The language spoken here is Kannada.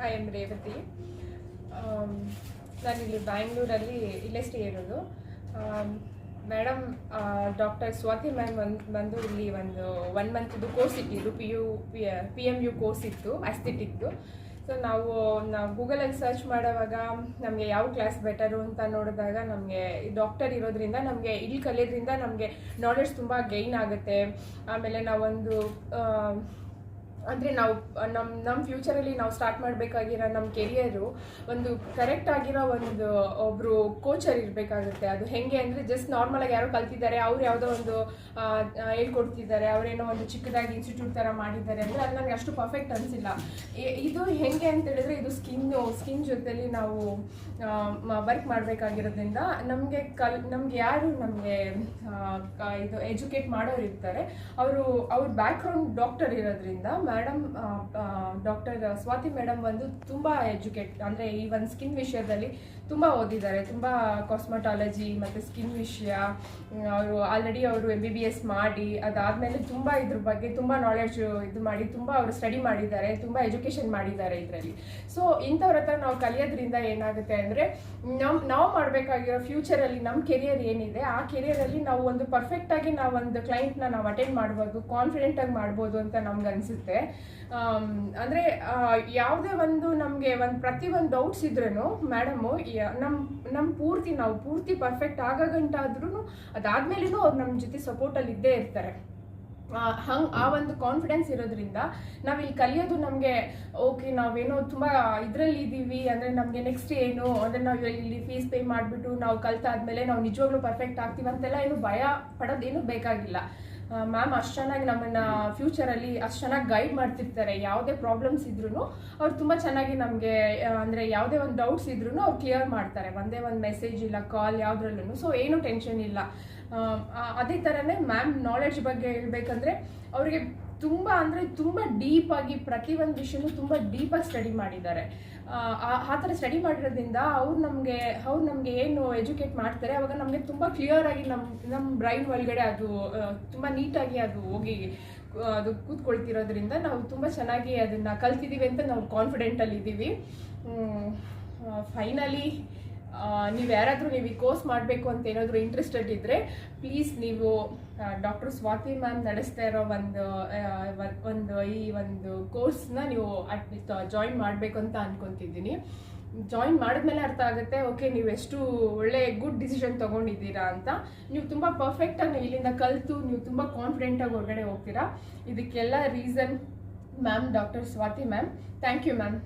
I M Revathi. ನಾನಿಲ್ಲಿ ಬ್ಯಾಂಗ್ಳೂರಲ್ಲಿ ಇಲ್ಲೇ ಸ್ಟೇ ಇರೋದು. ಮೇಡಮ್, ಡಾಕ್ಟರ್ ಸ್ವಾತಿ ಮ್ಯಾಮ್ ಬಂದು ಇಲ್ಲಿ ಒಂದು 1 ಮಂತ್ದು ಕೋರ್ಸ್ ಇಟ್ಟಿದ್ದು, PMU ಕೋರ್ಸ್ ಇತ್ತು ಅಸ್ಥೆಟಿಕ್ದು. ಸೊ ನಾವು ಗೂಗಲಲ್ಲಿ ಸರ್ಚ್ ಮಾಡೋವಾಗ ನಮಗೆ ಯಾವ ಕ್ಲಾಸ್ ಬೆಟರು ಅಂತ ನೋಡಿದಾಗ ನಮಗೆ ಡಾಕ್ಟರ್ ಇರೋದ್ರಿಂದ ನಮಗೆ ಇಲ್ಲಿ ಕಲಿಯೋದ್ರಿಂದ ನಮಗೆ ನಾಲೆಡ್ಜ್ ತುಂಬ ಗೈನ್ ಆಗುತ್ತೆ. ಆಮೇಲೆ ನಾವೊಂದು ಅಂದರೆ ನಾವು ನಮ್ಮ ಫ್ಯೂಚರಲ್ಲಿ ನಾವು ಸ್ಟಾರ್ಟ್ ಮಾಡಬೇಕಾಗಿರೋ ನಮ್ಮ ಕೆರಿಯರು ಒಂದು ಕರೆಕ್ಟ್ ಆಗಿರೋ ಒಬ್ಬರು ಕೋಚರ್ ಇರಬೇಕಾಗುತ್ತೆ. ಅದು ಹೇಗೆ ಅಂದರೆ ಜಸ್ಟ್ ನಾರ್ಮಲಾಗಿ ಯಾರೋ ಕಲ್ತಿದ್ದಾರೆ, ಅವ್ರು ಯಾವುದೋ ಒಂದು ಹೇಳ್ಕೊಡ್ತಿದ್ದಾರೆ, ಅವರೇನೋ ಒಂದು ಚಿಕ್ಕದಾಗಿ ಇನ್ಸ್ಟಿಟ್ಯೂಟ್ ಥರ ಮಾಡಿದ್ದಾರೆ ಅಂದರೆ ಅದು ನನಗೆ ಅಷ್ಟು ಪರ್ಫೆಕ್ಟ್ ಅನಿಸಿಲ್ಲ. ಇದು ಹೇಗೆ ಅಂತ ಹೇಳಿದ್ರೆ ಇದು ಸ್ಕಿನ್ ಜೊತೆಲಿ ನಾವು ವರ್ಕ್ ಮಾಡಬೇಕಾಗಿರೋದ್ರಿಂದ ನಮಗೆ ಯಾರು ಇದು ಎಜುಕೇಟ್ ಮಾಡೋರು ಇರ್ತಾರೆ, ಅವ್ರ ಬ್ಯಾಕ್ಗ್ರೌಂಡ್ ಡಾಕ್ಟರ್ ಇರೋದ್ರಿಂದ ಡಾಕ್ಟರ್ ಸ್ವಾತಿ ಮೇಡಮ್ ಬಂದು ತುಂಬ ಅಂದರೆ ಈ ಒಂದು ಸ್ಕಿನ್ ವಿಷಯದಲ್ಲಿ ತುಂಬ ಓದಿದ್ದಾರೆ. ತುಂಬ ಕಾಸ್ಮೆಟಾಲಜಿ ಮತ್ತು ಸ್ಕಿನ್ ವಿಷಯ ಆಲ್ರೆಡಿ ಅವರು MBBS ಮಾಡಿ ಅದಾದಮೇಲೆ ತುಂಬ ಇದ್ರ ಬಗ್ಗೆ ತುಂಬ ನಾಲೆಡ್ಜ್ ಮಾಡಿ ತುಂಬ ಅವರು ಸ್ಟಡಿ ಮಾಡಿದ್ದಾರೆ, ತುಂಬ ಎಜುಕೇಷನ್ ಮಾಡಿದ್ದಾರೆ ಇದರಲ್ಲಿ. ಸೊ ಇಂಥವ್ರ ಹತ್ರ ನಾವು ಕಲಿಯೋದ್ರಿಂದ ಏನಾಗುತ್ತೆ ಅಂದರೆ ನಾವು ಮಾಡಬೇಕಾಗಿರೋ ಫ್ಯೂಚರಲ್ಲಿ ನಮ್ಮ ಕೆರಿಯರ್ ಏನಿದೆ ಆ ಕೆರಿಯರಲ್ಲಿ ನಾವು ಒಂದು ಪರ್ಫೆಕ್ಟಾಗಿ ನಾವು ಒಂದು ಕ್ಲೈಂಟ್ನ ನಾವು ಅಟೆಂಡ್ ಮಾಡ್ಬೋದು, ಕಾನ್ಫಿಡೆಂಟಾಗಿ ಮಾಡ್ಬೋದು ಅಂತ ನಮ್ಗೆ ಅನಿಸುತ್ತೆ. ಅಂದರೆ ಯಾವುದೇ ಒಂದು ನಮಗೆ ಪ್ರತಿಯೊಂದು ಡೌಟ್ಸ್ ಇದ್ರೂ ಮೇಡಮು ನಮ್ಮ ಪೂರ್ತಿ ಪರ್ಫೆಕ್ಟ್ ಆಗೋಗಂಟಾದ್ರೂ ಅದಾದ್ಮೇಲೂ ಅವ್ರು ನಮ್ಮ ಜೊತೆ ಸಪೋರ್ಟಲ್ಲಿ ಇದ್ದೇ ಇರ್ತಾರೆ. ಆ ಒಂದು ಕಾನ್ಫಿಡೆನ್ಸ್ ಇರೋದ್ರಿಂದ ನಾವಿಲ್ಲಿ ಕಲಿಯೋದು ನಮಗೆ ಓಕೆ ನಾವೇನೋ ತುಂಬ ಇದರಲ್ಲಿ ಇದ್ದೀವಿ ಅಂದರೆ ನಮಗೆ ನೆಕ್ಸ್ಟ್ ಏನು ಅಂದರೆ ನಾವು ಇಲ್ಲಿ ಫೀಸ್ ಪೇ ಮಾಡಿಬಿಟ್ಟು ನಾವು ಕಲ್ತಾದ್ಮೇಲೆ ನಾವು ನಿಜವಾಗ್ಲೂ ಪರ್ಫೆಕ್ಟ್ ಆಗ್ತೀವಿ ಅಂತೆಲ್ಲ ಏನು ಭಯ ಪಡೋದೇನು ಬೇಕಾಗಿಲ್ಲ. ಮ್ಯಾಮ್ ಅಷ್ಟು ಚೆನ್ನಾಗಿ ನಮ್ಮನ್ನು ಫ್ಯೂಚರಲ್ಲಿ ಅಷ್ಟು ಚೆನ್ನಾಗಿ ಗೈಡ್ ಮಾಡ್ತಿರ್ತಾರೆ. ಯಾವುದೇ ಪ್ರಾಬ್ಲಮ್ಸ್ ಇದ್ರೂ ಅವ್ರು ತುಂಬ ಚೆನ್ನಾಗಿ ನಮಗೆ ಅಂದರೆ ಯಾವುದೇ ಒಂದು ಡೌಟ್ಸ್ ಇದ್ರೂ ಅವ್ರು ಕ್ಲಿಯರ್ ಮಾಡ್ತಾರೆ. ಒಂದೇ ಒಂದು ಮೆಸೇಜ್ ಇಲ್ಲ, ಕಾಲ್ ಯಾವುದ್ರಲ್ಲೂ. ಸೊ ಏನೂ ಟೆನ್ಷನ್ ಇಲ್ಲ. ಅದೇ ಥರನೇ ಮ್ಯಾಮ್ ನಾಲೆಡ್ಜ್ ಬಗ್ಗೆ ಹೇಳ್ಬೇಕಂದ್ರೆ ಅವರಿಗೆ ತುಂಬ ಡೀಪಾಗಿ ಪ್ರತಿಯೊಂದು ವಿಷಯನೂ ತುಂಬ ಡೀಪಾಗಿ ಸ್ಟಡಿ ಮಾಡಿದ್ದಾರೆ. ಆ ಥರ ಸ್ಟಡಿ ಮಾಡಿರೋದ್ರಿಂದ ಅವ್ರು ನಮಗೆ ಏನು ಎಜುಕೇಟ್ ಮಾಡ್ತಾರೆ ಅವಾಗ ನಮಗೆ ತುಂಬ ಕ್ಲಿಯರಾಗಿ ನಮ್ಮ ಬ್ರೈನ್ ಒಳಗಡೆ ಅದು ತುಂಬ ನೀಟಾಗಿ ಅದು ಹೋಗಿ ಅದು ಕೂತ್ಕೊಳ್ತಿರೋದ್ರಿಂದ ನಾವು ತುಂಬ ಚೆನ್ನಾಗಿ ಅದನ್ನು ಕಲ್ತಿದ್ದೀವಿ ಅಂತ ನಾವು ಕಾನ್ಫಿಡೆಂಟಲ್ಲಿ ಇದ್ದೀವಿ. ಫೈನಲಿ ನೀವು ಯಾರಾದರೂ ಈ ಕೋರ್ಸ್ ಮಾಡಬೇಕು ಅಂತ ಏನಾದರೂ ಇಂಟ್ರೆಸ್ಟೆಡ್ ಇದ್ದರೆ ಪ್ಲೀಸ್ ನೀವು ಡಾಕ್ಟರ್ ಸ್ವಾತಿ ಮ್ಯಾಮ್ ನಡೆಸ್ತಾ ಇರೋ ಒಂದು ಕೋರ್ಸ್ನ ನೀವು ಜಾಯಿನ್ ಮಾಡಬೇಕು ಅಂತ ಅಂದ್ಕೊತಿದ್ದೀನಿ. ಜಾಯಿನ್ ಮಾಡಿದ್ಮೇಲೆ ಅರ್ಥ ಆಗುತ್ತೆ ಓಕೆ ನೀವು ಎಷ್ಟು ಒಳ್ಳೆ ಗುಡ್ ಡಿಸಿಷನ್ ತೊಗೊಂಡಿದ್ದೀರಾ ಅಂತ. ನೀವು ತುಂಬ ಪರ್ಫೆಕ್ಟಾಗಿ ಇಲ್ಲಿಂದ ಕಲಿತು ನೀವು ತುಂಬ ಕಾನ್ಫಿಡೆಂಟಾಗಿ ಹೊರಗಡೆ ಹೋಗ್ತೀರಾ. ಇದಕ್ಕೆಲ್ಲ reason ma'am, doctor Swati ma'am. Thank you ma'am.